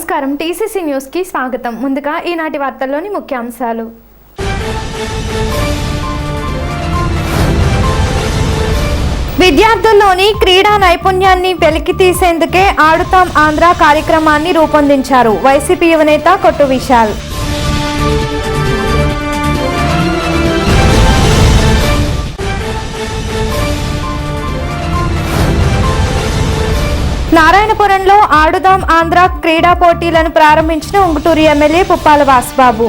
నమస్కారం TCC news కి స్వాగతం. ముందుగా ఈనాటి వార్తల్లోని ముఖ్యాంశాలు. విద్యార్థుల్లోని క్రీడా నైపుణ్యాన్ని వెలికితీసేందుకే ఆడుతాం ఆంధ్ర కార్యక్రమాన్ని రూపొందించారు వైసీపీ యువనేత కొట్టు విశాల్. నారాయణపురంలో ఆడుదాం ఆంధ్ర క్రీడా పోటీలను ప్రారంభించిన ఉంగుటూరు ఎమ్మెల్యే పుప్పాల వాసుబాబు.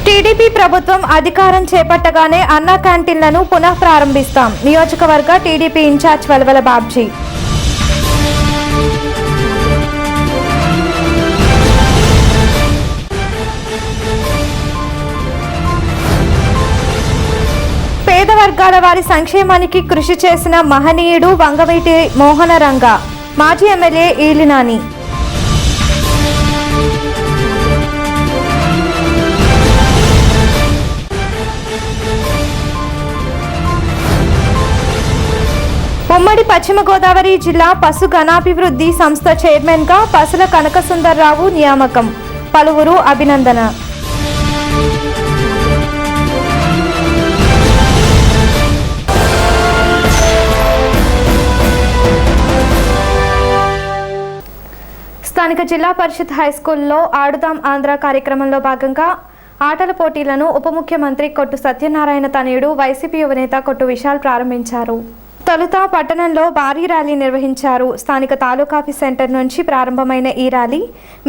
టీడీపీ ప్రభుత్వం అధికారం చేపట్టగానే అన్నా క్యాంటీన్లను పునః ప్రారంభిస్తాం నియోజకవర్గ టీడీపీ ఇన్ఛార్జ్ వలవల బాబ్జీ. పేద వర్గాల వారి సంక్షేమానికి కృషి చేసిన మహనీయుడు వంగవీటి మోహనరంగ. మాజీ ఎమ్మెల్యే ఈలినాని. ఉమ్మడి పశ్చిమ గోదావరి జిల్లా పశు గణాభివృద్ధి సంస్థ చైర్మన్ గా పసుల కనకసుందర్రావు నియామకం. పలువురు అభినందన. స్థానిక జిల్లా పరిషత్ హైస్కూల్లో ఆడుదాం ఆంధ్ర కార్యక్రమంలో భాగంగా ఆటల పోటీలను ఉప ముఖ్యమంత్రి కొట్టు సత్యనారాయణ తనయుడు వైసీపీ యువనేత కొట్టు విశాల్ ప్రారంభించారు. తొలుత పట్టణంలో భారీ ర్యాలీ నిర్వహించారు. స్థానిక తాలూకాఫీస్ సెంటర్ నుంచి ప్రారంభమైన ఈ rally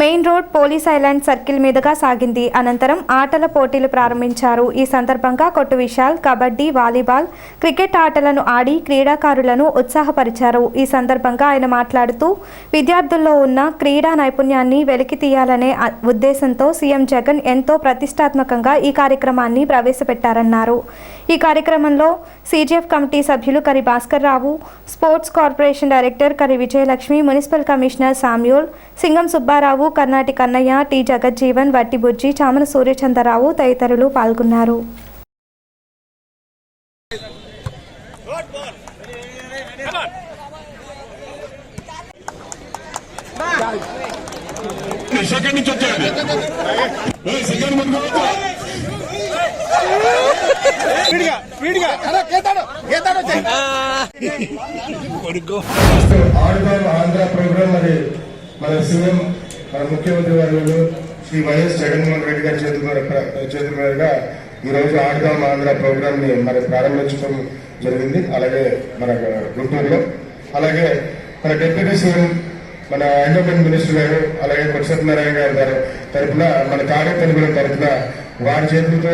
main road police island circle మీదుగా సాగింది. అనంతరం ఆటల పోటీలు ప్రారంభించారు. ఈ సందర్భంగా కొట్టు విశాల్ కబడ్డీ, వాలీబాల్, క్రికెట్ ఆటలను ఆడి క్రీడాకారులను ఉత్సాహపరిచారు. ఈ సందర్భంగా ఆయన మాట్లాడుతూ విద్యార్థుల్లో ఉన్న క్రీడా నైపుణ్యాన్ని వెలికి తీయాలనే ఉద్దేశంతో సీఎం జగన్ ఎంతో ప్రతిష్టాత్మకంగా ఈ కార్యక్రమాన్ని ప్రవేశపెట్టారన్నారు. ఈ కార్యక్రమంలో సీజీఎఫ్ కమిటీ సభ్యులు Kari Bhaskar Rao, sports corporation director Kari Vijayalakshmi, municipal commissioner Samuel, Singam Subbarao, Karnati Kannaiah, T Jagjivan, Vatti Bujji, చామన Suryachandra Rao తదితరులు పాల్గొన్నారు. ఆడుదాం ఆంధ్ర ప్రోగ్రాం మరి మన సీఎం మన ముఖ్యమంత్రి వారు శ్రీ వైఎస్ జగన్మోహన్ రెడ్డి గారి చేతుల మీదుగా ఈ రోజు ఆడుదాం ఆంధ్ర ప్రోగ్రాం ని మరి ప్రారంభించడం జరిగింది. అలాగే మన గుంటూరులో, అలాగే మన డిప్యూటీ సీఎం మన ఎండోమెంట్ మినిస్టర్ గారు, అలాగే కొట్టు సత్యనారాయణ గారి తరఫున మన తాడేపల్లిగూడెం తరఫున వారి చేతులతో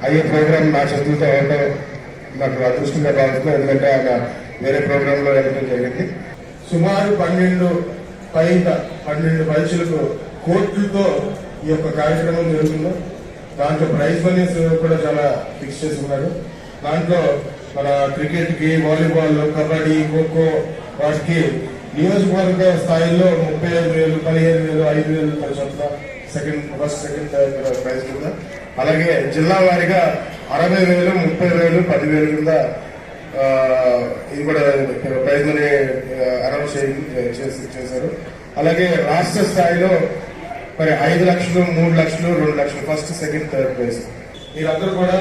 అయ్యే ప్రోగ్రాం నా చేతులతో అవడం నాకు అదృష్టంగా భావిస్తున్నాను. ఎందుకంటే ఆయన వేరే ప్రోగ్రాంలో వెళ్ళడం జరిగింది. సుమారు 12 పరీక్షలకు కోట్లతో ఈ యొక్క కార్యక్రమం జరుగుతుంది. దాంట్లో ప్రైజ్ మనీస్ కూడా చాలా ఫిక్స్ చేసి ఉన్నారు. దాంట్లో మన క్రికెట్ కి, వాలీబాల్, కబడ్డీ, ఖోఖో వాటికి నియోజకవర్గ స్థాయిలో 35,000, 15,000, 5,000 చొప్పున ఫస్ట్ సెకండ్ ప్రైజ్ కింద, అలాగే జిల్లా వారీగా 60,000, 30,000, 10,000 కింద ఇది కూడా ప్రైజ్ మనీ అనౌన్స్ చేశారు. అలాగే రాష్ట్ర స్థాయిలో మరి 5 లక్షలు, 3 లక్షలు, 2 లక్షలు ఫస్ట్ సెకండ్ థర్డ్ ప్రైజ్. మీరందరూ కూడా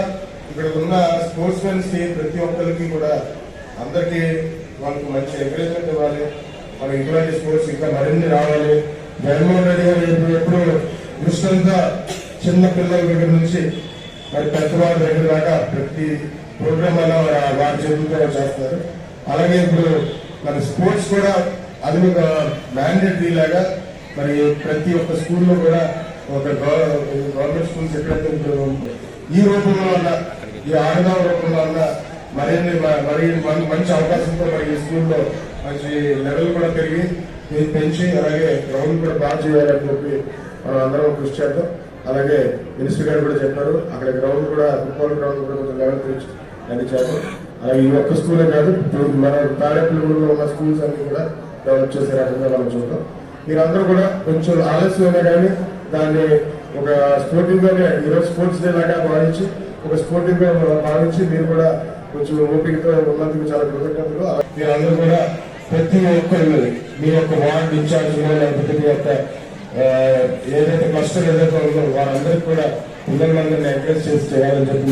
ఇక్కడ ఉన్న స్పోర్ట్స్ మెన్స్ కి ప్రతి ఒక్కరికి కూడా అందరికీ వాళ్ళకి మంచి ఎంకరేజ్మెంట్ ఇవ్వాలి. మన ఇటువంటి స్పోర్ట్స్ ఇంకా మరిన్ని రావాలి. జగన్మోహన్ రెడ్డి గారు ఎప్పుడు దృష్టంతా చిన్న పిల్లల దగ్గర నుంచి మరి పెద్దవారి దగ్గర దాకా ప్రతి ప్రోగ్రామ్ అలా వారి చేతులతో చేస్తారు. అలాగే ఇప్పుడు మన స్పోర్ట్స్ కూడా అది ఒక మ్యాండేటరీ లాగా మరి ప్రతి ఒక్క స్కూల్లో కూడా ఒక గవర్నమెంట్ స్కూల్స్ ఎక్కడైతే ఈ రూపంలో ఉన్న ఈ ఆడదాం రూపంలో ఉన్న మరి మంచి అవకాశంతో మరి ఈ స్కూల్లో మంచి లెవెల్ కూడా పెంచి అలాగే గ్రౌండ్ కూడా బాగా చేయాలని చెప్పి మనం అందరం కృషి చేద్దాం. అలాగే మినిస్టర్ గారు కూడా చెప్పారు, అక్కడ గ్రౌండ్ కూడా ఫుట్బాల్ గ్రౌండ్ కూడా కొంచెం లెవెల్ పెంచి అన్ని చేద్దాం. అలాగే ఈ ఒక్క స్కూలే కాదు, మన తాడేపల్లిగూడలో ఉన్న స్కూల్స్ అన్ని కూడా డెవలప్ చేసే రకంగా మనం చూద్దాం. మీరందరూ కూడా కొంచెం ఆలస్యమైనా కానీ దాన్ని ఒక స్పోర్టివ్గానే ఈరోజు స్పోర్ట్స్ డే లాగా భావించి ఒక స్పోర్టివ్గా భావించి మీరు కూడా కొంచెం ఓపికతో ఉన్నందుకు చాలా కృతజ్ఞతలు. మీరందరూ కూడా ప్రతి ఒక్కరు మీ యొక్క వార్డ్ ఇన్ఛార్జ్లో లేకపోతే మీ యొక్క ఏదైతే కష్టం ఏదైతే ఉందో వారందరికీ కూడా పిల్లలందరినీ ఎంకరేజ్ చేసి చేయాలని చెప్పి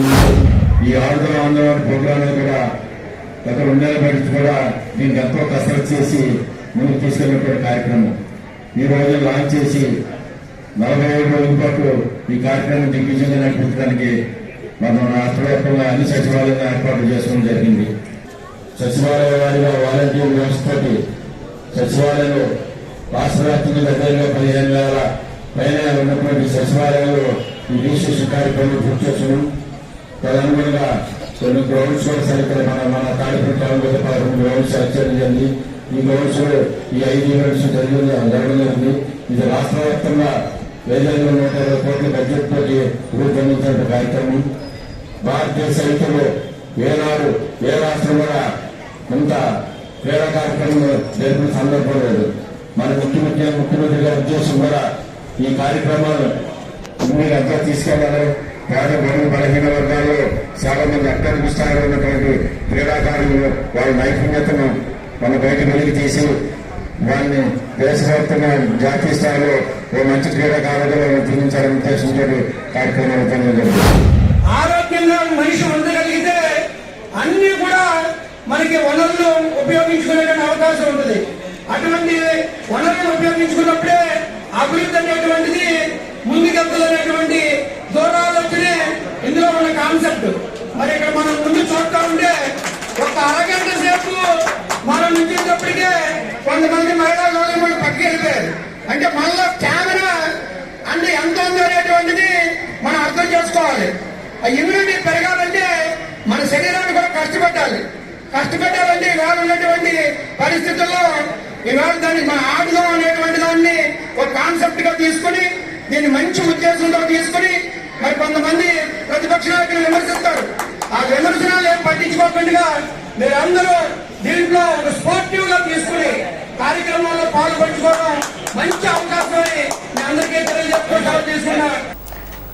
ఈ ఆడుతున్న ఆందోళన ప్రోగ్రామ్ కూడా గత 2 నెలల బట్టి కూడా దీనికి ఎంతో కసరత్తు చేసి ముందుకు తీసుకెళ్ళినటువంటి కార్యక్రమం ఈ రోజు లాంచ్ చేసి 47 రోజుల పాటు ఈ కార్యక్రమం దిగ్విజయంగా నడిపించడానికి మనం రాష్ట్ర వ్యాప్తంగా అన్ని సచివాలయాలను ఏర్పాటు చేసుకోవడం జరిగింది. సచివాలయ వారిగా వాలంటీర్ వ్యవస్థతోటి సచివాలయంలో రాష్ట్ర వ్యాప్తంగా దగ్గరగా 15,000 పైన ఉన్నటువంటి సచివాలయంలో ఈ రిజిస్ట్రేషన్ కార్యక్రమం పూర్తి చేస్తున్నాం. తదనుగుణంగా కొన్ని గ్రౌండ్స్ కూడా సరిగ్గా మన కార్యక్రమం 11 గ్రౌండ్స్ సెలెక్ట్ చేయడం జరిగింది. ఈ గ్రౌండ్స్ ఈ 5 ఈవెంట్స్ జరగడం జరిగింది. ఇది రాష్ట్ర వ్యాప్తంగా 1,120 కోట్ల బడ్జెట్ తోటి రూపొందించిన కార్యక్రమం. భారతదేశ రైతులు ఏనాడు ఏ రాష్ట్రం కూడా ఇంత క్రీడా కార్యక్రమం జరిపిన సందర్భం లేదు. మన ముఖ్యమంత్రి గారి ఉద్దేశం కూడా ఈ కార్యక్రమాలు మీరు అంతా తీసుకెళ్లాలి. పేద బడుగు బలహీన వర్గాల్లో చాలా మంది అట్టడుగు స్థాయిలో ఉన్నటువంటి క్రీడాకారులు వాళ్ళ నైపుణ్యతను మన బయట వెలికి తీసి వాళ్ళని దేశవ్యాప్తంగా జాతీయ స్థాయిలో ఓ మంచి క్రీడాకారులుగా తీర్చాలనే ఉద్దేశంతో కార్యక్రమాలు జరుగుతుంది. ఆరోగ్యంగా మనిషి ఉండగలిగితే అన్ని కూడా మనకి వనరులు ఉపయోగించుకునే అవకాశం ఉంటుంది. అటువంటి వనరులు ఉపయోగించుకున్నప్పుడే అభివృద్ధి అనేటువంటిది ముందుకెళ్తున్నటువంటి దూరాలోచనే ఇందులో ఉన్న కాన్సెప్ట్. మరి ఇక్కడ మనం ముందు చూస్తా ఉంటే ఒక అరగంట సేపు మనం నుంచేటప్పటికే కొంతమంది మహిళా లోకం పక్కకి వెళ్ళిపోయారు. అంటే మనలో కెమెరా అంటే ఎంత ఉందో అనేటువంటిది మనం అర్థం చేసుకోవాలి. ఆ ఇమ్యూనిటీ పెరగాలంటే మన శరీరాన్ని కూడా కష్టపెట్టాలంటే ఇవాళ ఉన్నటువంటి పరిస్థితుల్లో ఇవాళ దాన్ని మన ఆడుదాం అనేటువంటి దాన్ని ఒక కాన్సెప్ట్ గా తీసుకుని దీన్ని మంచి ఉద్దేశంతో తీసుకుని మరి కొంతమంది ప్రతిపక్ష నాయకులు విమర్శిస్తారు. ఆ విమర్శనాలు ఏం పట్టించుకోకుండా మీరందరూ దీంట్లో ఒక స్పోర్టివ్ గా తీసుకుని కార్యక్రమాల్లో పాల్పంచుకోవడం మంచి అవకాశం అని మీ అందరికీ తెలియజేసుకుంటూ తీసుకున్నా.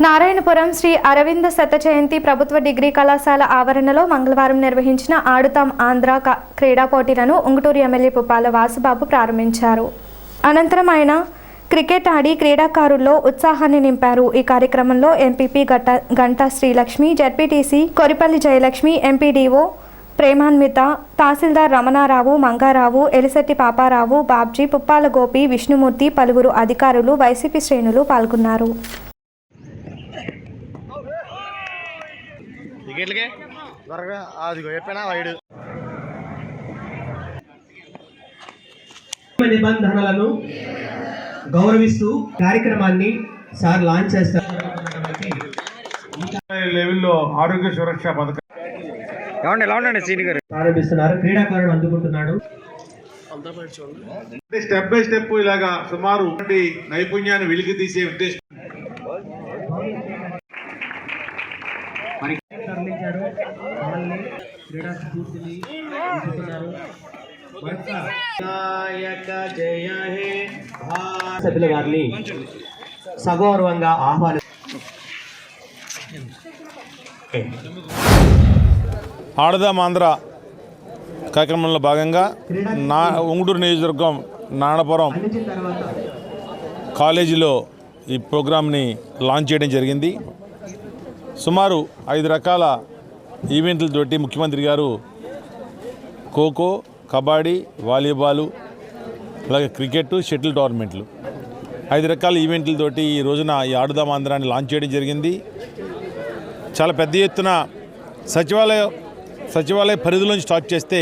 నారాయణపురం శ్రీ అరవింద శత జయంతి ప్రభుత్వ డిగ్రీ కళాశాల ఆవరణలో మంగళవారం నిర్వహించిన ఆడుతాం ఆంధ్ర క్రీడా పోటీలను ఉంగుటూరు ఎమ్మెల్యే పుప్పాల వాసుబాబు ప్రారంభించారు. అనంతరం ఆయన క్రికెట్ ఆడి క్రీడాకారుల్లో ఉత్సాహాన్ని నింపారు. ఈ కార్యక్రమంలో MPP Ganta Srilakshmi, ZPTC Koripalli Jayalakshmi, MPDO Premanvitha, తహసీల్దార్ రమణారావు, మంగారావు, ఎలిశెట్టి పాపారావు, బాబ్జీ, పుప్పాల గోపి, విష్ణుమూర్తి, పలువురు అధికారులు, వైసీపీ శ్రేణులు పాల్గొన్నారు. నిబంధనలను గౌరవిస్తూ కార్యక్రమాన్ని సార్ లాంచ్ చేస్తారు. లెవెల్లో ఆరోగ్య సురక్ష పథకం ప్రారంభిస్తున్నారు. క్రీడాకారుడు అందుకుంటున్నాడు. స్టెప్ బై స్టెప్ ఇలాగా సుమారు నైపుణ్యాన్ని వెలికి తీసే ఉద్దేశం. సభ్యుల వారిని సగౌరవంగా ఆహ్వాని ఆడదాం ఆంధ్ర కార్యక్రమంలో భాగంగా ఉంగుటూరు నియోజకవర్గం నారాయణపురం కాలేజీలో ఈ ప్రోగ్రామ్ని లాంచ్ చేయడం జరిగింది. సుమారు 5 రకాల ఈవెంట్లతోటి ముఖ్యమంత్రి గారు ఖోఖో, కబడ్డీ, వాలీబాలు, అలాగే క్రికెట్, షటిల్ టోర్నమెంట్లు 5 రకాల ఈవెంట్లతోటి ఈ రోజున ఈ ఆడుదాం ఆంధ్రాన్ని లాంచ్ చేయడం జరిగింది. చాలా పెద్ద ఎత్తున సచివాలయ పరిధిలోంచి స్టార్ట్ చేస్తే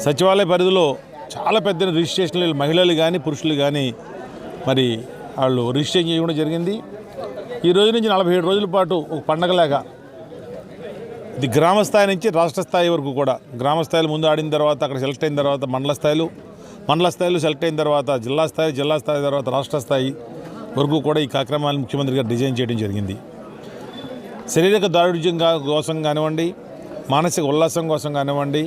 సచివాలయ పరిధిలో చాలా పెద్ద రిజిస్ట్రేషన్లు మహిళలు కానీ పురుషులు కానీ మరి వాళ్ళు రిజిస్ట్రేషన్ చేయడం జరిగింది. ఈ రోజు నుంచి 47 రోజుల పాటు ఒక పండగలాగా ఇది గ్రామ స్థాయి నుంచి రాష్ట్ర స్థాయి వరకు కూడా గ్రామ స్థాయిలో ముందు ఆడిన తర్వాత అక్కడ సెలెక్ట్ అయిన తర్వాత మండల స్థాయిలో సెలెక్ట్ అయిన తర్వాత జిల్లా స్థాయి తర్వాత రాష్ట్ర స్థాయి వరకు కూడా ఈ కార్యక్రమాలను ముఖ్యమంత్రి గారు డిజైన్ చేయడం జరిగింది. శారీరక దారుఢ్యం కోసం కానివ్వండి, మానసిక ఉల్లాసం కోసం కానివ్వండి,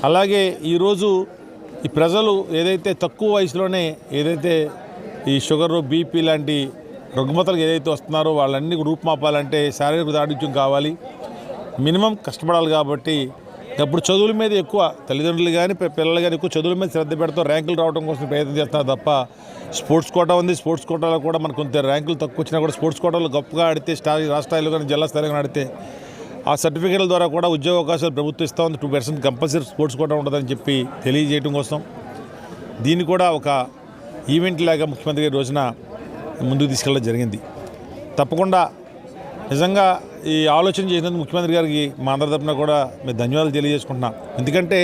అలాగే ఈరోజు ఈ ప్రజలు ఏదైతే తక్కువ వయసులోనే ఏదైతే ఈ షుగరు, బీపీ లాంటి రుగ్మతలకు ఏదైతే వస్తున్నారో వాళ్ళన్నీ రూపుమాపాలంటే శారీరక దాడిత్యం కావాలి, మినిమం కష్టపడాలి. కాబట్టి ఇప్పుడు చదువుల మీద ఎక్కువ తల్లిదండ్రులు కానీ పిల్లలు కానీ ఎక్కువ చదువుల మీద శ్రద్ధ పెడతాం, ర్యాంకులు రావడం కోసం ప్రయత్నం చేస్తున్నారు తప్ప స్పోర్ట్స్ కోటా ఉంది. స్పోర్ట్స్ కోటాలో కూడా మనకు కొంత ర్యాంకులు తక్కువ వచ్చినా కూడా స్పోర్ట్స్ కోటాలో గొప్పగా ఆడితే రాష్ట్ర స్థాయిలో కానీ జిల్లా స్థాయిలో కానీ ఆడితే ఆ సర్టిఫికేట్ల ద్వారా కూడా ఉద్యోగ అవకాశాలు ప్రభుత్వం ఇస్తూ ఉంది. 2% కంపల్సరీ స్పోర్ట్స్ కోటా ఉంటుందని చెప్పి తెలియజేయడం కోసం దీన్ని కూడా ఒక ఈవెంట్ లాగా ముఖ్యమంత్రి గారి రోజున ముందుకు తీసుకెళ్ళడం జరిగింది. తప్పకుండా నిజంగా ఈ ఆలోచన చేసినందుకు ముఖ్యమంత్రి గారికి మా అందరి తరపున కూడా మేము ధన్యవాదాలు తెలియజేసుకుంటున్నాం. ఎందుకంటే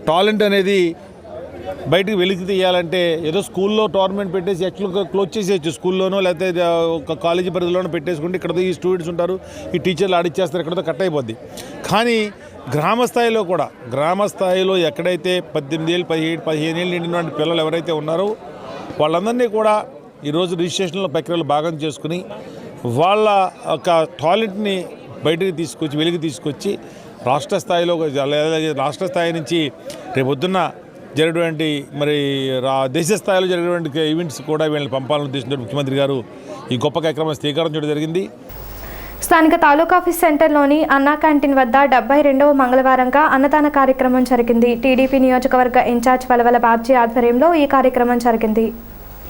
టాలెంట్ అనేది బయటకు వెలికి తీయాలంటే ఏదో స్కూల్లో టోర్నమెంట్ పెట్టేసి యాక్చువల్గా క్లోజ్ చేసేయచ్చు, స్కూల్లోనో లేకపోతే ఒక కాలేజీ పరిధిలోనో పెట్టేసుకుంటే ఇక్కడ ఈ స్టూడెంట్స్ ఉంటారు, ఈ టీచర్లు ఆడిచ్చేస్తారు, ఎక్కడతో కట్ అయిపోద్ది. కానీ గ్రామ స్థాయిలో ఎక్కడైతే 18 ఏళ్ళు 15 ఏళ్ళు నిండిన పిల్లలు ఎవరైతే ఉన్నారో వాళ్ళందరినీ కూడా ఈరోజు రిజిస్ట్రేషన్లో ప్రక్రియలో భాగం చేసుకుని వాళ్ళ ఒక టాలెంట్ని బయటకు తీసుకొచ్చి వెలికి తీసుకొచ్చి రాష్ట్ర స్థాయిలో రాష్ట్ర స్థాయి నుంచి రేపొద్దున్న జరిగినటువంటి మరి దేశ స్థాయిలో జరిగినటువంటి ఈవెంట్స్ కూడా వీళ్ళని పంపాలని ఉద్దేశించిన ముఖ్యమంత్రి గారు ఈ గొప్ప కార్యక్రమం స్వీకారం చేయడం జరిగింది. స్థానిక తాలూకా ఆఫీస్ సెంటర్లోని అన్నా క్యాంటీన్ వద్ద 72వ మంగళవారంగా అన్నదాన కార్యక్రమం జరిగింది. టీడీపీ నియోజకవర్గ ఇన్ఛార్జ్ వలవల బాబ్జీ ఆధ్వర్యంలో ఈ కార్యక్రమం జరిగింది.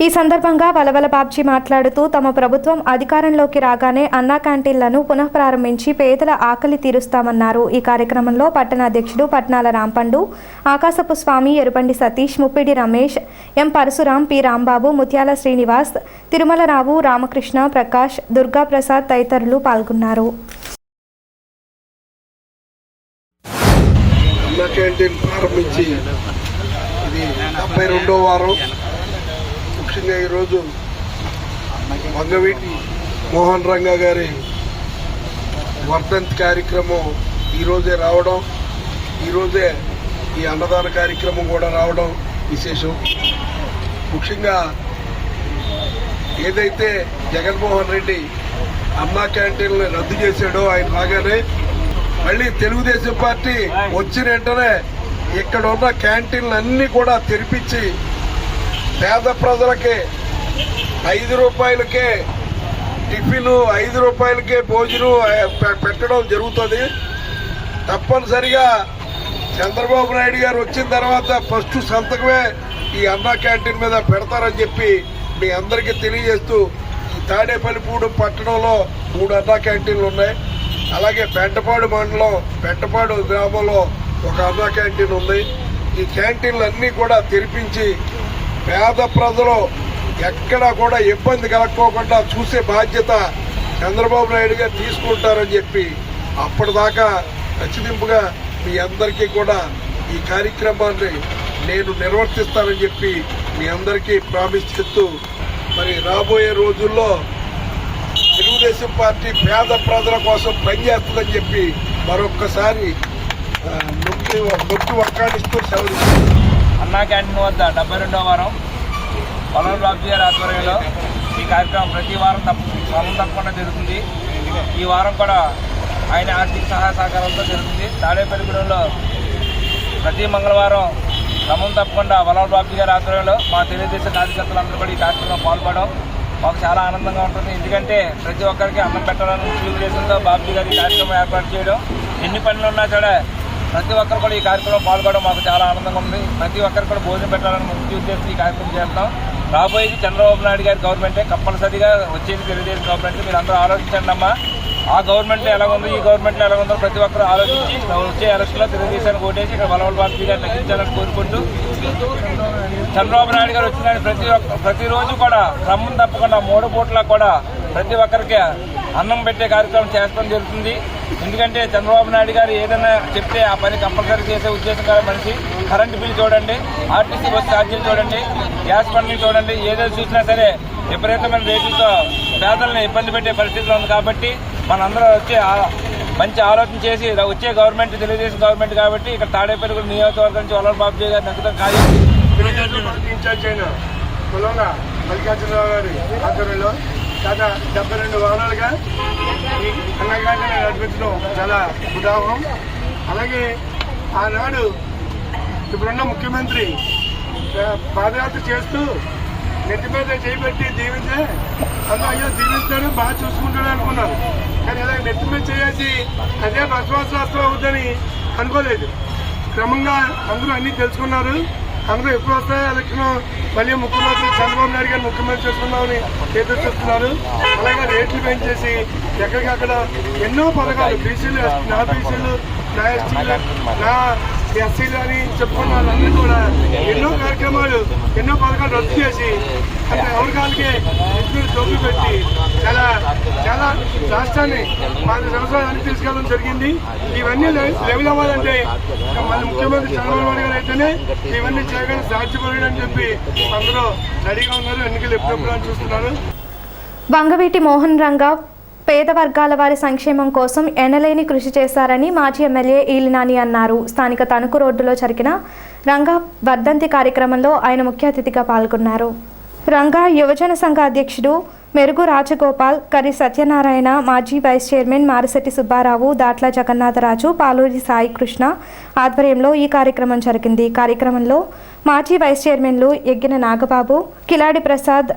ఈ సందర్భంగా వలవల బాబ్జీ మాట్లాడుతూ తమ ప్రభుత్వం అధికారంలోకి రాగానే అన్నా క్యాంటీన్లను పునఃప్రారంభించి పేదల ఆకలి తీరుస్తామన్నారు. ఈ కార్యక్రమంలో పట్టణ అధ్యక్షుడు పట్నాల రాంపండు, ఆకాశపు స్వామి, ఎరుబండి సతీష్, ముప్పిడి రమేష్, ఎం పరశురాం, పి రాంబాబు, ముత్యాల శ్రీనివాస్, తిరుమలరావు, రామకృష్ణ, ప్రకాష్, దుర్గాప్రసాద్ తదితరులు పాల్గొన్నారు. అన్నా క్యాంటీన్ ప్రారంభించి ఇది 72వ వారం. ముఖ్యంగా ఈరోజు వంగవీటి మోహన్ రంగా గారి వర్ధంతి కార్యక్రమం ఈరోజే రావడం, ఈరోజే ఈ అన్నదాన కార్యక్రమం కూడా రావడం విశేషం. ముఖ్యంగా ఏదైతే జగన్మోహన్ రెడ్డి అన్నా క్యాంటీన్లు రద్దు చేశాడో ఆయన రాగానే మళ్ళీ తెలుగుదేశం పార్టీ వచ్చిన వెంటనే ఇక్కడ ఉన్న క్యాంటీన్లు అన్నీ కూడా తెరిపించి పేద ప్రజలకి 5 రూపాయలకే టిఫిన్, 5 రూపాయలకే భోజనం పెట్టడం జరుగుతుంది. తప్పనిసరిగా చంద్రబాబు నాయుడు గారు వచ్చిన తర్వాత ఫస్ట్ సంతకమే ఈ అన్నా క్యాంటీన్ మీద పెడతారని చెప్పి మీ అందరికీ తెలియజేస్తూ, ఈ తాడేపల్లిపూడి పట్టణంలో 3 అన్నా క్యాంటీన్లు ఉన్నాయి. అలాగే పెంటపాడు మండలం పెంటపాడు గ్రామంలో ఒక అన్నా క్యాంటీన్ ఉంది. ఈ క్యాంటీన్లు అన్నీ కూడా తెరిపించి పేద ప్రజలు ఎక్కడా కూడా ఇబ్బంది కలగకోకుండా చూసే బాధ్యత చంద్రబాబు నాయుడు గారు తీసుకుంటారని చెప్పి అప్పటిదాకా ఖచ్చితంగా మీ అందరికీ కూడా ఈ కార్యక్రమాన్ని నేను నిర్వర్తిస్తానని చెప్పి మీ అందరికీ ప్రామిస్ చేస్తూ, మరి రాబోయే రోజుల్లో తెలుగుదేశం పార్టీ పేద ప్రజల కోసం పనిచేస్తుందని చెప్పి మరొక్కసారి నొక్కి వక్కాడిస్తూ సెలవు. అన్నా క్యాంటీన్ వద్ద 72వ వారం వలవల బాబ్జీ గారి ఆధ్వర్యంలో ఈ కార్యక్రమం ప్రతి వారం క్రమం తప్పకుండా జరుగుతుంది. ఈ వారం కూడా ఆయన ఆర్థిక సహాయ సహకారంతో జరుగుతుంది. తాడేపల్లిగూడెంలో ప్రతి మంగళవారం క్రమం తప్పకుండా వలవల బాబ్జీ గారి ఆధ్వర్యంలో మా తెలుగుదేశం కార్యకర్తలందరూ కూడా ఈ కార్యక్రమం పాల్గొనడం మాకు చాలా ఆనందంగా ఉంటుంది. ఎందుకంటే ప్రతి ఒక్కరికి అన్నం పెట్టాలని ముఖ్య ఉద్దేశంతో బాబ్జీ గారు ఈ కార్యక్రమం ఏర్పాటు చేయడం, ఎన్ని పనులు ఉన్నా సరే ప్రతి ఒక్కరు కూడా ఈ కార్యక్రమం పాల్గొనడం మాకు చాలా ఆనందంగా ఉంది. ప్రతి ఒక్కరు కూడా భోజనం పెట్టాలని ముఖ్య ఉద్దేశం ఈ కార్యక్రమం చేస్తాం. రాబోయేది చంద్రబాబు నాయుడు గారి గవర్నమెంటే, కంపల్సరీగా వచ్చేది తెలుగుదేశం గవర్నమెంట్. మీరు అందరూ ఆలోచించండి అమ్మా, ఆ గవర్నమెంట్లో ఎలా ఉందో ఈ గవర్నమెంట్లో ఎలా ఉందో ప్రతి ఒక్కరు ఆలోచించి వచ్చే ఎలక్షన్లో తెలుగుదేశానికి ఓటేసి ఇక్కడ వలవల బాబ్జీ గారిని నెగ్గించాలని కోరుకుంటూ, చంద్రబాబు నాయుడు గారు వచ్చిన ప్రతిరోజు కూడా క్రమం తప్పకుండా 3 పూట్ల కూడా ప్రతి ఒక్కరికి అన్నం పెట్టే కార్యక్రమం చేస్తాం జరుగుతుంది. ఎందుకంటే చంద్రబాబు నాయుడు గారు ఏదైనా చెప్తే ఆ పని కంపల్సరీ చేసే ఉద్దేశం గల మనిషి. కరెంటు బిల్లు చూడండి, ఆర్టీసీ బస్సు ఛార్జీలు చూడండి, గ్యాస్ బండ్లు చూడండి, ఏదైనా చూసినా సరే విపరీతమైన రేట్లతో పేదలను ఇబ్బంది పెట్టే పరిస్థితిలో ఉంది. కాబట్టి మనందరూ మంచి ఆలోచన చేసి వచ్చే గవర్నమెంట్ తెలుగుదేశం గవర్నమెంట్ కాబట్టి ఇక్కడ తాడేపల్లిగూడెం నియోజకవర్గం నుంచి వలవల బాబ్జీ గారు నెగ్గుతాం ఖాయం. ఇన్ఛార్జ్ అయిన కులంగా మల్లికార్జునరావు గారి ఆధ్వర్యంలో గత 72 వారాలుగా ఈ అన్నా క్యాంటీన్ నడిపించడం చాలా ఉదాహరణ. అలాగే ఆనాడు ఇప్పుడున్న ముఖ్యమంత్రి పాదయాత్ర చేస్తూ నెత్తి మీద చేయబెట్టి దీవించే అందరూ అయ్యో దీవించాడు బాగా చూసుకుంటాడు అనుకున్నారు. కానీ ఇలా నెత్తి మీద చేసి అదే బసవాసాస్త్రం అవుతుందని అనుకోలేదు. క్రమంగా అందరూ అన్ని తెలుసుకున్నారు. అందరూ ఎప్పుడు వస్తాయో ఎలక్షన్ మళ్ళీ ముఖ్యమంత్రి చంద్రబాబు నాయుడు గారు ముఖ్యమంత్రి చేసుకుందామని ఎదురు చూస్తున్నారు. అలాగే రేట్లు పెంచేసి ఎక్కడికక్కడ ఎన్నో పథకాలు బీసీలు, నా బీసీలు, నా ఎస్టీలు, నా ఎస్సీలు అని చెప్పుకున్న వాళ్ళందరూ కూడా ఎన్నో కార్యక్రమాలు, ఎన్నో పథకాలు రద్దు చేసి అంటే ఎవరికాలకి ఎత్తులు తొక్కి పెట్టి చాలా చాలా రాష్ట్రాన్ని 5 సంవత్సరాలు తీసుకెళ్ళడం జరిగింది. ఇవన్నీ లెవెల్ అవ్వాలంటే మళ్ళీ ముఖ్యమంత్రి చంద్రబాబు నాయుడు గారు అయితేనే ఇవన్నీ చేయగలిగి సాధ్యపడని చెప్పి అందరూ రెడీగా ఉన్నారు. ఎన్నికలు ఎప్పుడెప్పుడు అని చూస్తున్నారు. వంగవీటి మోహన్ రంగా పేద వర్గాల వారి సంక్షేమం కోసం ఎనలేని కృషి చేశారని మాజీ ఎమ్మెల్యే ఈలినాని అన్నారు. స్థానిక తణుకు రోడ్డులో జరిగిన రంగా వర్ధంతి కార్యక్రమంలో ఆయన ముఖ్య అతిథిగా పాల్గొన్నారు. రంగా యువజన సంఘ అధ్యక్షుడు మెరుగు రాజగోపాల్, కరి సత్యనారాయణ, మాజీ వైస్ చైర్మన్ మారిశెట్టి సుబ్బారావు, దాట్ల జగన్నాథరాజు, పాలూరి సాయి కృష్ణ ఆధ్వర్యంలో ఈ కార్యక్రమం జరిగింది. కార్యక్రమంలో మాజీ వైస్ చైర్మన్లు ఎగ్గిన నాగబాబు, కిలాడి ప్రసాద్,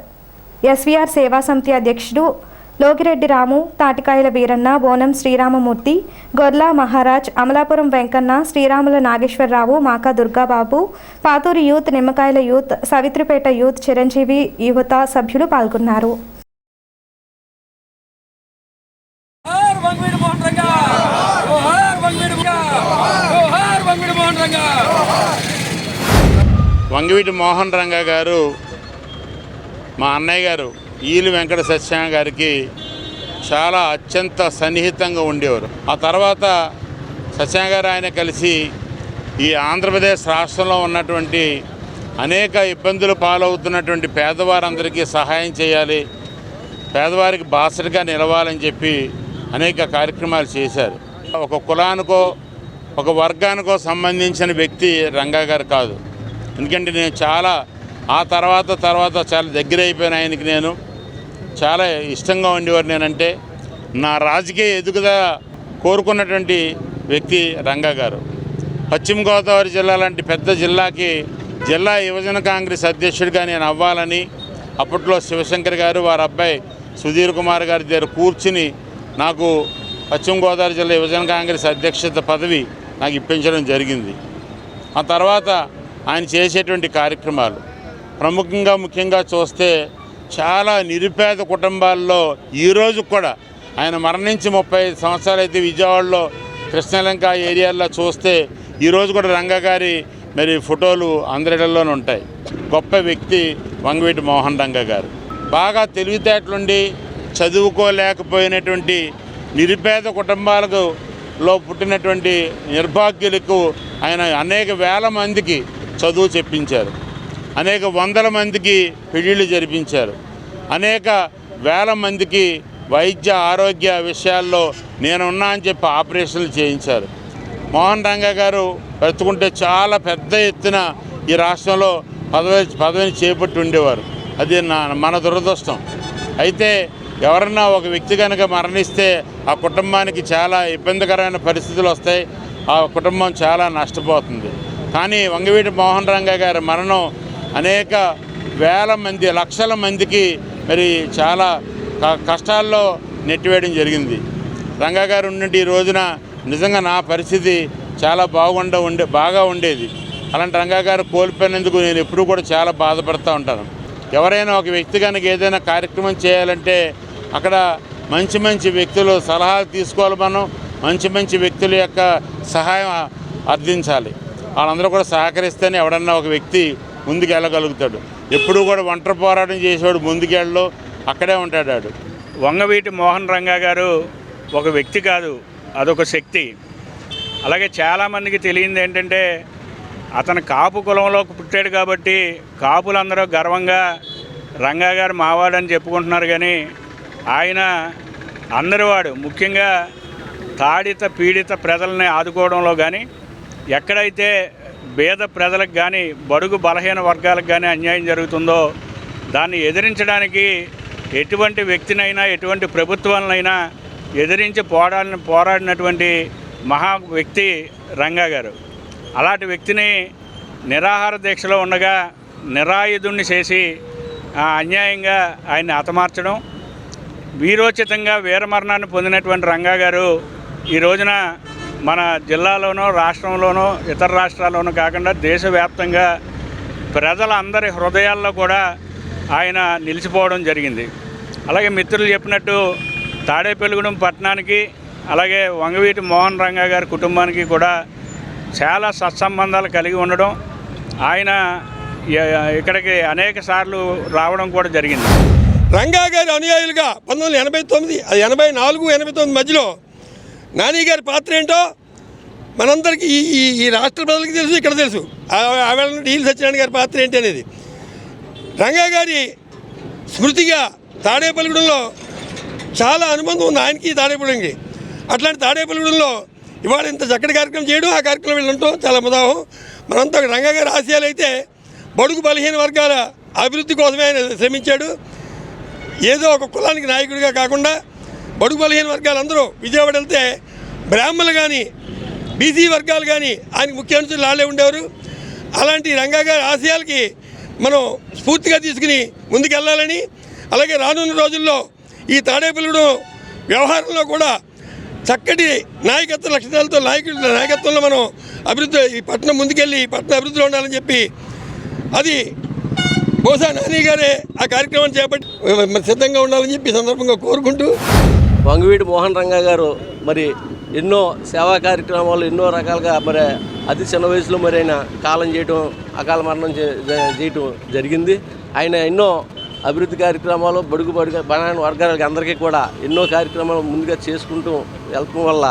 ఎస్వీఆర్ సేవా సమితి అధ్యక్షుడు లోగిరెడ్డి రాము, తాటికాయల వీరన్న, బోనం శ్రీరామమూర్తి, గొర్లా మహారాజ్, అమలాపురం వెంకన్న, శ్రీరాముల నాగేశ్వరరావు, మాకా దుర్గాబాబు, పాతూరి యూత్, నిమ్మకాయల యూత్, సవిత్రిపేట యూత్, చిరంజీవి యువత సభ్యులు పాల్గొన్నారు. వంగవీటి మోహన్ రంగా గారు మా అన్నయ్య గారు ఈలు వెంకట సత్యనారాయణ గారికి చాలా అత్యంత సన్నిహితంగా ఉండేవారు. ఆ తర్వాత సత్యనారాయణ గారు ఆయన కలిసి ఈ ఆంధ్రప్రదేశ్ రాష్ట్రంలో ఉన్నటువంటి అనేక ఇబ్బందులు పాలవుతున్నటువంటి పేదవారందరికీ సహాయం చేయాలి, పేదవారికి బాసటగా నిలవాలని చెప్పి అనేక కార్యక్రమాలు చేశారు. ఒక కులానికో ఒక వర్గానికో సంబంధించిన వ్యక్తి రంగా గారు కాదు. ఎందుకంటే నేను చాలా ఆ తర్వాత చాలా దగ్గర అయిపోయిన ఆయనకి నేను చాలా ఇష్టంగా ఉండేవారు. నేనంటే నా రాజకీయ ఎదుగుదల కోరుకున్నటువంటి వ్యక్తి రంగా గారు. పశ్చిమ గోదావరి జిల్లా లాంటి పెద్ద జిల్లాకి జిల్లా యువజన కాంగ్రెస్ అధ్యక్షుడిగా నేను అవ్వాలని అప్పట్లో శివశంకర్ గారు వారి అబ్బాయి సుధీర్ కుమార్ గారి దగ్గర కూర్చుని నాకు పశ్చిమ గోదావరి జిల్లా యువజన కాంగ్రెస్ అధ్యక్షత పదవి నాకు ఇప్పించడం జరిగింది. ఆ తర్వాత ఆయన చేసేటువంటి కార్యక్రమాలు ముఖ్యంగా చూస్తే చాలా నిరుపేద కుటుంబాల్లో ఈరోజు కూడా ఆయన మరణించి 35 సంవత్సరాలు అయితే విజయవాడలో కృష్ణలంక ఏరియాల్లో చూస్తే ఈరోజు కూడా రంగా గారి మరి ఫోటోలు అందరిలోనూ ఉంటాయి. గొప్ప వ్యక్తి వంగవీటి మోహన్ రంగా గారు. బాగా తెలివితేటలుండి చదువుకోలేకపోయినటువంటి నిరుపేద కుటుంబాలకు పుట్టినటువంటి నిర్భాగ్యులకు ఆయన అనేక వేల మందికి చదువు చెప్పించారు, అనేక వందల మందికి పెళ్ళిళ్ళు జరిపించారు, అనేక వేల మందికి వైద్య ఆరోగ్య విషయాల్లో నేనున్నా అని చెప్పి ఆపరేషన్లు చేయించారు. మోహన్ రంగా గారు బ్రతుకుంటే చాలా పెద్ద ఎత్తున ఈ రాష్ట్రంలో పదవిని చేపట్టి ఉండేవారు. అది మన దురదృష్టం. అయితే ఎవరన్నా ఒక వ్యక్తి కనుక మరణిస్తే ఆ కుటుంబానికి చాలా ఇబ్బందికరమైన పరిస్థితులు వస్తాయి, ఆ కుటుంబం చాలా నష్టపోతుంది. కానీ వంగవీటి మోహన్ రంగా గారి మరణం అనేక వేల మంది లక్షల మందికి మరి చాలా కష్టాల్లో నెట్టివేయడం జరిగింది. రంగా గారు ఉన్నట్టు ఈ రోజున నిజంగా నా పరిస్థితి చాలా బాగా ఉండేది. అలాంటి రంగా గారు కోల్పోయినందుకు నేను ఎప్పుడూ కూడా చాలా బాధపడుతూ ఉంటాను. ఎవరైనా ఒక వ్యక్తి కనుక ఏదైనా కార్యక్రమం చేయాలంటే అక్కడ మంచి వ్యక్తులు సలహాలు తీసుకోవాలి, మనం మంచి వ్యక్తుల యొక్క సహాయం అర్థించాలి. వాళ్ళందరూ కూడా సహకరిస్తేనే ఎవడన్నా ఒక వ్యక్తి ముందుకు వెళ్ళగలుగుతాడు. ఎప్పుడూ కూడా ఒంటరి పోరాటం చేసేవాడు ముందుకెళ్ళలో అక్కడే ఉంటాడు. వంగవీటి మోహన్ రంగా గారు ఒక వ్యక్తి కాదు, అదొక శక్తి. అలాగే చాలామందికి తెలియంది ఏంటంటే అతను కాపు కులంలోకి పుట్టాడు కాబట్టి కాపులందరూ గర్వంగా రంగా గారు మావాడని చెప్పుకుంటున్నారు. కానీ ఆయన అందరివాడు. ముఖ్యంగా తాడిత పీడిత ప్రజల్ని ఆదుకోవడంలో కానీ, ఎక్కడైతే పేద ప్రజలకు కానీ బడుగు బలహీన వర్గాలకు కానీ అన్యాయం జరుగుతుందో దాన్ని ఎదిరించడానికి ఎటువంటి వ్యక్తినైనా ఎటువంటి ప్రభుత్వాలనైనా ఎదిరించి పోరాడినటువంటి మహా వ్యక్తి రంగా గారు. అలాంటి వ్యక్తిని నిరాహార దీక్షలో ఉండగా నిరాయుధుణ్ణి చేసి అన్యాయంగా ఆయన్ని హతమార్చడం, వీరోచితంగా వీరమరణాన్ని పొందినటువంటి రంగా గారు ఈ రోజున మన జిల్లాలోనో రాష్ట్రంలోనో ఇతర రాష్ట్రాల్లోనూ కాకుండా దేశవ్యాప్తంగా ప్రజలందరి హృదయాల్లో కూడా ఆయన నిలిచిపోవడం జరిగింది. అలాగే మిత్రులు చెప్పినట్టు తాడేపల్లిగూడెం పట్టణానికి అలాగే వంగవీటి మోహన్ రంగా గారి కుటుంబానికి కూడా చాలా సత్సంబంధాలు కలిగి ఉండడం, ఆయన ఇక్కడికి అనేక సార్లు రావడం కూడా జరిగింది. రంగా గారి అనుయాయులుగా 1989 అది 84, 89 మధ్యలో నాని గారి పాత్ర ఏంటో మనందరికీ ఈ రాష్ట్ర ప్రజలకి తెలుసు, ఇక్కడ తెలుసు. ఆవేళ డీల్ సత్యనారాయణ గారి పాత్ర ఏంటి అనేది. రంగా గారి స్మృతిగా తాడేపల్లిగూడెంలో చాలా అనుబంధం ఉంది ఆయనకి, తాడేపల్లిగూడెంకి. అట్లాంటి తాడేపల్లిగూడెంలో ఇవాళ ఇంత చక్కటి కార్యక్రమం చేయడం, ఆ కార్యక్రమం వెళ్ళడం చాలా ముదాహం. మనంతా రంగా గారి ఆశయాలు అయితే బడుగు బలహీన వర్గాల అభివృద్ధి కోసమే ఆయన శ్రమించాడు. ఏదో ఒక కులానికి నాయకుడిగా కాకుండా బడుగు బలహీన వర్గాలందరూ విజయవాడ వెళ్తే బ్రాహ్మణులు కానీ బీసీ వర్గాలు కానీ ఆయనకి ముఖ్య అనుచరులు వాళ్ళే ఉండేవారు. అలాంటి రంగా గారి ఆశయాలకి మనం స్ఫూర్తిగా తీసుకుని ముందుకెళ్ళాలని, అలాగే రానున్న రోజుల్లో ఈ తాడేపల్లిగూడెం వ్యవహారంలో కూడా చక్కటి నాయకత్వ లక్షణాలతో నాయకత్వంలో మనం అభివృద్ధి, ఈ పట్టణం ముందుకెళ్ళి ఈ పట్టణం అభివృద్ధిలో ఉండాలని చెప్పి, అది బహుశా నాని గారే ఆ కార్యక్రమాన్ని చేపట్టి మరి సిద్ధంగా ఉండాలని చెప్పి సందర్భంగా కోరుకుంటూ, వంగవీటి మోహన్ రంగా గారు మరి ఎన్నో సేవా కార్యక్రమాలు ఎన్నో రకాలుగా మరి అతి చిన్న వయసులో మరి ఆయన కాలం చేయటం, అకాల మరణం చేయటం జరిగింది. ఆయన ఎన్నో అభివృద్ధి కార్యక్రమాలు బడుగు బలహీన వర్గాలకి అందరికీ కూడా ఎన్నో కార్యక్రమాలు ముందుగా చేసుకుంటూ వెళ్ళటం వల్ల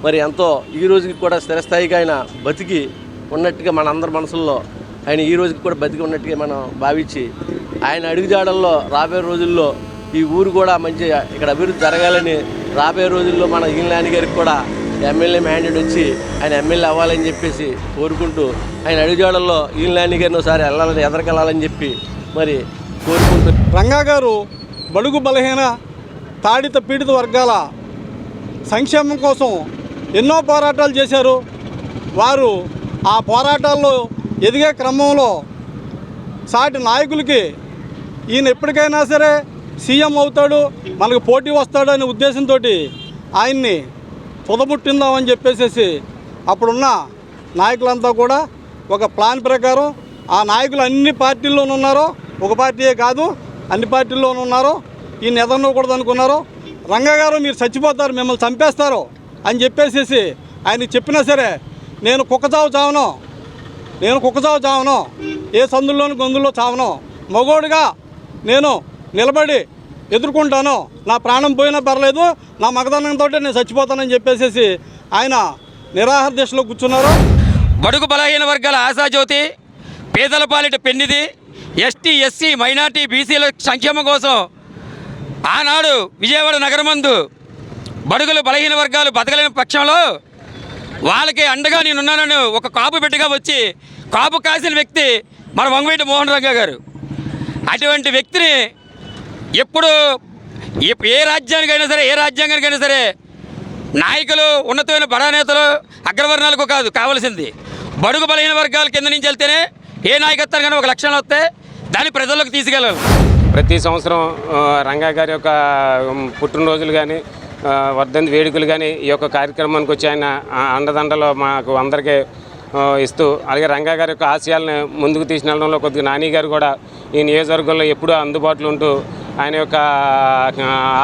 మరి ఎంతో ఈ రోజుకి కూడా స్థిరస్థాయిగా ఆయన బతికి ఉన్నట్టుగా మన అందరి మనసుల్లో ఆయన ఈ రోజుకి కూడా బతికి ఉన్నట్టుగా మనం భావించి, ఆయన అడుగుజాడల్లో రాబోయే రోజుల్లో ఈ ఊరు కూడా మంచి ఇక్కడ అభివృద్ధి జరగాలని, రాబోయే రోజుల్లో మన ఈనాని గారికి కూడా ఎమ్మెల్యే మ్యాండేట్ వచ్చి ఆయన ఎమ్మెల్యే అవ్వాలని చెప్పేసి కోరుకుంటూ, ఆయన అడుగుజాడల్లో ఈనాని గారిని ఒకసారి వెళ్ళాలని ఎదరికెళ్ళాలని చెప్పి మరి కోరుకుంటూ, రంగా గారు బడుగు బలహీన తాడిత పీడిత వర్గాల సంక్షేమం కోసం ఎన్నో పోరాటాలు చేశారు. వారు ఆ పోరాటాల్లో ఎదిగే క్రమంలో సాటి నాయకులకి ఈయన ఎప్పటికైనా సరే సీఎం అవుతాడు, మనకు పోటీ వస్తాడు అనే ఉద్దేశంతో ఆయన్ని తుదముట్టిందామని చెప్పేసి అప్పుడున్న నాయకులంతా కూడా ఒక ప్లాన్ ప్రకారం, ఆ నాయకులు అన్ని పార్టీల్లోనూ ఉన్నారో, ఒక పార్టీయే కాదు అన్ని పార్టీల్లోనూ ఉన్నారో, ఈయన ఎదగకూడదు అనుకున్నారో. రంగా గారు మీరు చచ్చిపోతారు, మిమ్మల్ని చంపేస్తారు అని చెప్పేసి ఆయన చెప్పినా సరే నేను కుక్కచావు చావను, ఏ సందుల్లోని గొంతుల్లో చావను, మగోడుగా నేను నిలబడి ఎదుర్కొంటాను, నా ప్రాణం పోయినా పర్లేదు, నా మగదనంతో నేను చచ్చిపోతానని చెప్పేసి ఆయన నిరాహార దీక్షలో కూర్చున్నారు. బడుగు బలహీన వర్గాల ఆశాజ్యోతి, పేదల పాలిట పెన్నిది, ఎస్టీ ఎస్సీ మైనార్టీ బీసీల సంక్షేమం కోసం ఆనాడు విజయవాడ నగరమందు బడుగులు బలహీన వర్గాలు బతకలేని పక్షంలో వాళ్ళకి అండగా నేనున్నానని ఒక కాపు బిడ్డగా వచ్చి కాపు కాసిన వ్యక్తి మన వంగవీటి మోహన్ రంగా గారు. అటువంటి వ్యక్తిని ఎప్పుడు ఏ రాజ్యాంగానికైనా సరే నాయకులు, ఉన్నతమైన బడా నేతలు, అగ్రవర్ణాలకు కాదు కావాల్సింది బడుగు బలహీన వర్గాల కింద నుంచి వెళ్తేనే ఏ నాయకత్వానికైనా ఒక లక్షణాలు వస్తే దాన్ని ప్రజల్లోకి తీసుకెళ్ళాలి. ప్రతి సంవత్సరం రంగా గారి యొక్క పుట్టినరోజులు కానీ వర్ధంతి వేడుకలు కానీ ఈ యొక్క కార్యక్రమానికి వచ్చి ఆయన అండదండలో మాకు అందరికీ ఇస్తూ, అలాగే రంగా గారి యొక్క ఆశయాలను ముందుకు తీసుకెళ్లడంలో కొద్దిగా నాని గారు కూడా ఈ నియోజకవర్గంలో ఎప్పుడూ అందుబాటులో ఉంటూ ఆయన యొక్క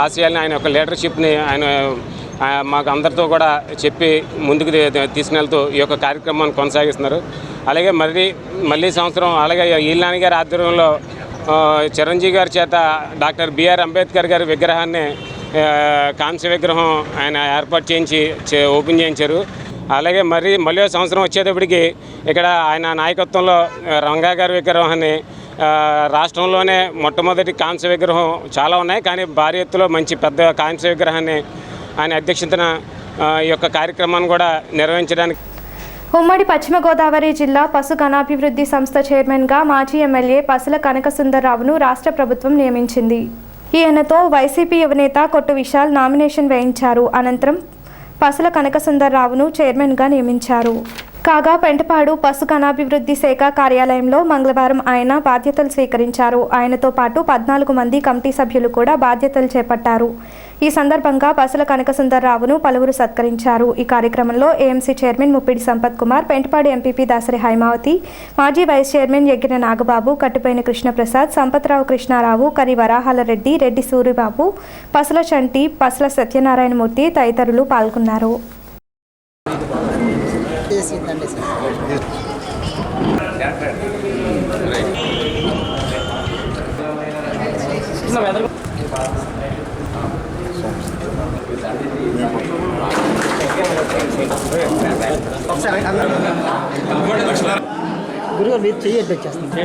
ఆశయాల్ని, ఆయన యొక్క లీడర్షిప్ని ఆయన మాకు అందరితో కూడా చెప్పి ముందుకు తీసుకెళ్తూ ఈ యొక్క కార్యక్రమాన్ని కొనసాగిస్తున్నారు. అలాగే మళ్ళీ సంవత్సరం అలాగే ఈనాని గారి ఆధ్వర్యంలో చిరంజీవి గారి చేత డాక్టర్ బిఆర్ అంబేద్కర్ గారి విగ్రహాన్ని కాంస్య విగ్రహం ఆయన ఏర్పాటు చేయించి ఓపెన్ చేయించారు. అలాగే మళ్ళీ సంవత్సరం వచ్చేటప్పటికి ఇక్కడ ఆయన నాయకత్వంలో రంగా గారి విగ్రహాన్ని రాష్ట్రంలోనే మొట్టమొదటి కాంస్య విగ్రహం చాలా ఉన్నాయి, కానీ భారీ ఎత్తులో మంచి పెద్ద కాంస్య విగ్రహాన్ని ఆయన అధ్యక్షతన ఈ యొక్క కార్యక్రమాన్ని కూడా నిర్వహించడానికి. ఉమ్మడి పశ్చిమ గోదావరి జిల్లా పశు గణాభివృద్ధి సంస్థ చైర్మన్గా మాజీ ఎమ్మెల్యే పసుల కనకసుందర్రావును రాష్ట్ర ప్రభుత్వం నియమించింది. ఈయనతో వైసీపీ యువనేత కొట్టు విశాల్ నామినేషన్ వేయించారు. అనంతరం పసుల కనకసుందర్రావును చైర్మన్గా నియమించారు. కాగా పెంటపాడు పశు గణాభివృద్ధి శాఖ కార్యాలయంలో మంగళవారం ఆయన బాధ్యతలు స్వీకరించారు. ఆయనతో పాటు 14 మంది కమిటీ సభ్యులు కూడా బాధ్యతలు చేపట్టారు. ఈ సందర్భంగా పసుల కనకసుందర్రావును పలువురు సత్కరించారు. ఈ కార్యక్రమంలో AMC chairman Muppidi Sampath Kumar, Pentapadu MPP Dasari Haimavathi, మాజీ వైస్ చైర్మన్ యగ్గిన నాగబాబు, కట్టుపోయిన కృష్ణప్రసాద్, సంపత్రావు కృష్ణారావు, కరి వరాహాల రెడ్డి, రెడ్డి సూరిబాబు, పసుల చంటి, పసుల సత్యనారాయణమూర్తి తదితరులు పాల్గొన్నారు. గురుగారు మీరు చెయ్యి వచ్చేస్తుంది.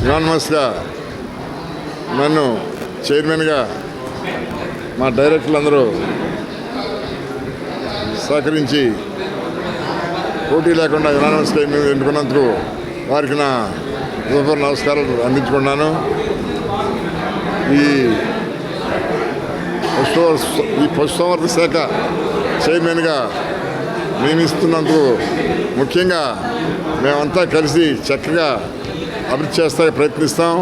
యునానిమస్గా నన్ను చైర్మన్గా మా డైరెక్టర్లు అందరూ సహకరించి పోటీ లేకుండా యునానిమస్గా ఎన్నుకున్నందుకు వారికి నా హృదయపూర్వక నమస్కారాలు అందించుకున్నాను. ఈ పశుసంవర్ధక శాఖ చైర్మన్గా నియమిస్తున్నందుకు ముఖ్యంగా మేమంతా కలిసి చక్కగా అభివృద్ధి చేస్తానికి ప్రయత్నిస్తాం.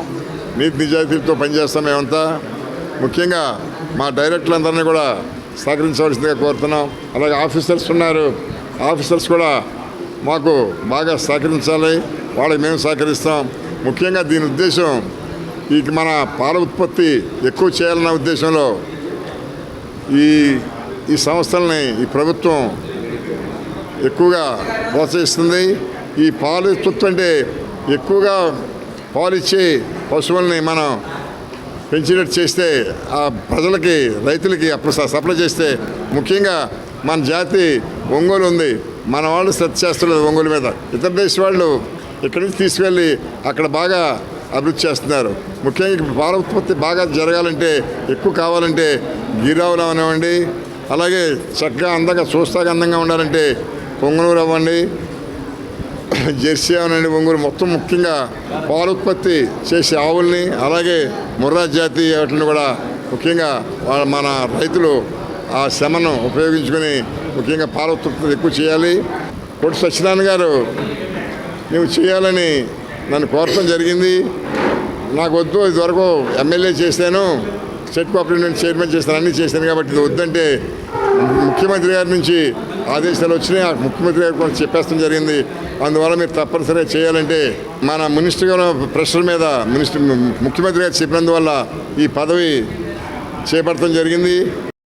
నీతి నిజాయితీలతో పనిచేస్తాం. మేమంతా ముఖ్యంగా మా డైరెక్టర్లందరినీ కూడా సహకరించవలసిందిగా కోరుతున్నాం. అలాగే ఆఫీసర్స్ ఉన్నారు, ఆఫీసర్స్ కూడా మాకు బాగా సహకరించాలి. వాళ్ళకి మేము సహకరిస్తాం. ముఖ్యంగా దీని ఉద్దేశం మన పాల ఉత్పత్తి ఎక్కువ చేయాలన్న ఉద్దేశంలో ఈ సంస్థల్ని ఈ ప్రభుత్వం ఎక్కువగా ప్రోత్సహిస్తుంది. ఈ పాలు ఉత్పత్తి అంటే ఎక్కువగా పాలు ఇచ్చే పశువుల్ని మనం పెంచినట్టు చేస్తే ఆ ప్రజలకి, రైతులకి అప్పుడు సప్లై చేస్తే, ముఖ్యంగా మన జాతి ఒంగోలు ఉంది, మన వాళ్ళు శ్రద్ధ చేస్తున్నారు ఒంగోలు మీద. ఇతర దేశ వాళ్ళు ఇక్కడి నుంచి తీసుకెళ్ళి అక్కడ బాగా అభివృద్ధి చేస్తున్నారు. ముఖ్యంగా పాల ఉత్పత్తి బాగా జరగాలంటే, ఎక్కువ కావాలంటే గీరావులు అవనివ్వండి, అలాగే చక్కగా అందంగా చూస్తాగా అందంగా ఉండాలంటే పొంగనూరు అవ్వండి, జెర్సీ అవనండి, ఒంగోలు మొత్తం ముఖ్యంగా పాల ఉత్పత్తి చేసే ఆవుల్ని, అలాగే ముర్రా జాతి వాటిని కూడా ముఖ్యంగా మన రైతులు ఆ శ్రమను ఉపయోగించుకొని ముఖ్యంగా పాల ఉత్పత్తి ఎక్కువ చేయాలి. కొట్టి సత్యనారాయణ గారు నువ్వు చేయాలని నన్ను కోరటం జరిగింది. నాకు వద్దు, ఇదివరకు ఎమ్మెల్యే చేశాను, స్టేట్ కోఆపరేటివ్ చైర్మన్ చేస్తాను, అన్నీ చేశాను కాబట్టి ఇది వద్దంటే ముఖ్యమంత్రి గారి నుంచి ఆదేశాలు వచ్చినాయి. ఆ ముఖ్యమంత్రి గారు కూడా చెప్పేస్తాం జరిగింది. అందువల్ల మీరు తప్పనిసరిగా చేయాలంటే మన మినిస్టర్ గారు ప్రెషర్ మీద ముఖ్యమంత్రి గారు చెప్పినందువల్ల ఈ పదవి చేపట్టడం జరిగింది.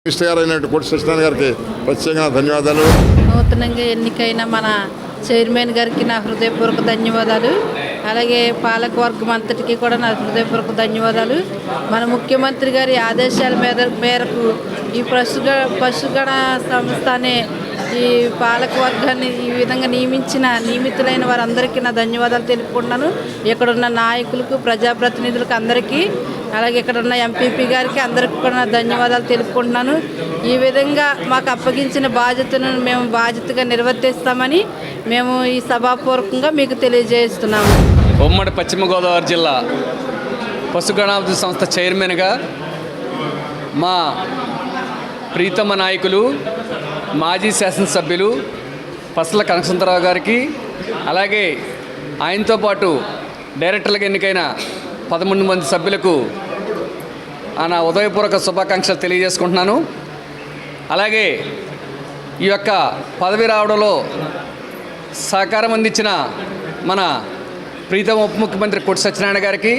మినిస్టర్ గారు అయినట్టు కొట్టి సత్యనారాయణ గారికి ప్రత్యేకంగా ధన్యవాదాలు. నూతనంగా ఎన్నికైన మన చైర్మన్ గారికి నా హృదయపూర్వక ధన్యవాదాలు. అలాగే పాలకవర్గం అంతటికీ కూడా నా హృదయపూర్వక ధన్యవాదాలు. మన ముఖ్యమంత్రి గారి ఆదేశాల మేరకు ఈ పశుగణ సంస్థ అనే ఈ పాలకవర్గాన్ని ఈ విధంగా నియమితులైన వారందరికీ నా ధన్యవాదాలు తెలుపుకుంటున్నాను. ఇక్కడున్న నాయకులకు, ప్రజాప్రతినిధులకు అందరికీ, అలాగే ఇక్కడ ఉన్న ఎంపీపీ గారికి అందరికీ కూడా నా ధన్యవాదాలు తెలుపుకుంటున్నాను. ఈ విధంగా మాకు అప్పగించిన బాధ్యతను మేము బాధ్యతగా నిర్వర్తిస్తామని మేము ఈ సభాపూర్వకంగా మీకు తెలియజేస్తున్నాము. ఉమ్మడి పశ్చిమ గోదావరి జిల్లా పశుగణాభివృద్ధి సంస్థ చైర్మన్గా మా ప్రీతమ నాయకులు, మాజీ శాసనసభ్యులు పసుల కనకసుందరరావు గారికి, అలాగే ఆయనతో పాటు డైరెక్టర్లుగా ఎన్నికైన 13 మంది సభ్యులకు నా ఉదయపూర్వక శుభాకాంక్షలు తెలియజేసుకుంటున్నాను. అలాగే ఈ యొక్క పదవి రావడంలో సహకారం అందించిన మన ప్రీతం ఉప ముఖ్యమంత్రి కొట్టు సత్యనారాయణ గారికి,